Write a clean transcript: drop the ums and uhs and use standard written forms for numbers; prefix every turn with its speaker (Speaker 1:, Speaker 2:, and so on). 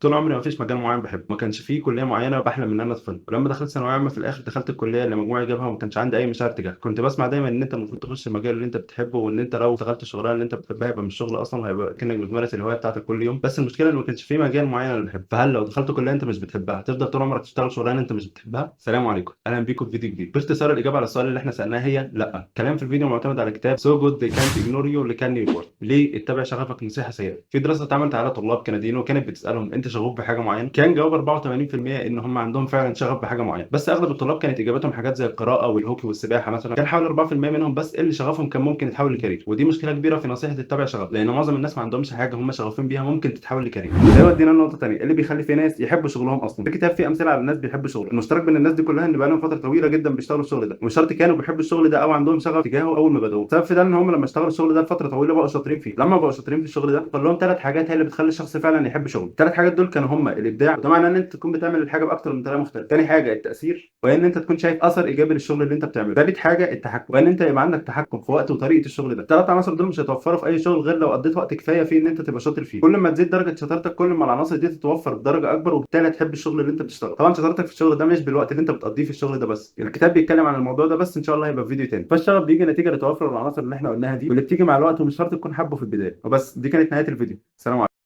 Speaker 1: طول عمري ما فيش مجال معين باحبه، ما كانش في كلية معينة باحلم إن أنا أدخلها، ولمّا دخلت ثانوية عامة في الآخر دخلت الكلية اللي مجموعي جابها وما كانش عندي أي مشاعر تجاهها، كنت باسمع دايمًا إن أنت المفروض تخش المجال اللي أنت بتحبه، وإن أنت لو اشتغلت الشغلانة اللي أنت بتحبها يبقى مش شغل أصلًا وهيبقى أكنك بتمارس الهواية بتاعتك كل يوم، بس المشكلة إن ما كانش في مجال معين أنا باحبه، فهل لو دخلت كلية أنت مش بتحبها هتفضل طول عمرك تشتغل شغلانة أنت مش بتحبها؟ السلام عليكم، أهلًا بيكم في فيديو جديد. باختصار الإجابة على السؤال اللي إحنا سألناه هي لأ، الكلام في الفيديو معتمد على كتاب So Good They Can't Ignore You لكان نيوبورت. ليه اتبع شغفك نصيحة سيئة؟ في دراسة اتعملت على طلاب كنديين وكانت بتسألهم أنت شغوف بحاجة معينة؟ كان جواب 84% إن هم عندهم فعلًا شغف بحاجة معينة، بس أغلب الطلاب كانت إجابتهم حاجات زي القراءة والهوكي والسباحة مثلًا، كان حوالي 4% منهم بس اللي شغفهم كان ممكن يتحول لكارير، ودي مشكلة كبيرة في نصيحة اتبع شغفك، لأن معظم الناس ما عندهمش حاجة هم شغوفين بيها ممكن تتحول لكارير. ده يودينا لنقطة تانية، إيه اللي بيخلي في ناس يحبوا شغلهم أصلًا؟ في كتاب فيه أمثلة على ناس بيحبوا شغلهم، المشترك بين الناس دي كلها إن بقى لهم فترة طويلة جدًا بيشتغلوا الشغل ده، ومش شرط كانوا بيحبوا الشغل ده أو عندهم شغف تجاهه أول ما بدأوه، السبب في ده إن هم لما اشتغلوا الشغل ده لفترة طويلة بقوا شاطرين فيه، لما بقوا شاطرين في الشغل ده فال لهم 3 حاجات هي اللي بتخلي الشخص فعلًا يحب شغله، ال3 حاجات دول كانوا هم الإبداع، وده معناه إن أنت تكون بتعمل الحاجة بأكتر من طريقة مختلفة، تاني حاجة التأثير، وهي إن أنت تكون شايف أثر إيجابي للشغل اللي أنت بتعمله، تالت حاجة التحكم، وإن أنت يبقى عندك تحكم في وقت وطريقة الشغل ده، ال3 عناصر دول مش هيتوفروا في أي شغل غير لو قضيت وقت كفاية فيه إن أنت تبقى شاطر فيه، كل ما تزيد درجة شطارتك كل ما العناصر دي تتوفر بدرجة أكبر وبالتالي هتحب الشغل اللي أنت بتشتغله، طبعًا شطارتك في الشغل ده مش بالوقت اللي أنت بتقضيه في الشغل ده بس، الكتاب بيتكلم عن الموضوع ده بس إن شاء الله هيبقى في فيديو تاني، فالشغف بييجي نتيجة لتوافر العناصر اللي إحنا قلناها دي واللي بتيجي مع الوقت ومش شرط تكون حابه في البداية، وبس دي كانت نهاية الفيديو، سلام عليكم.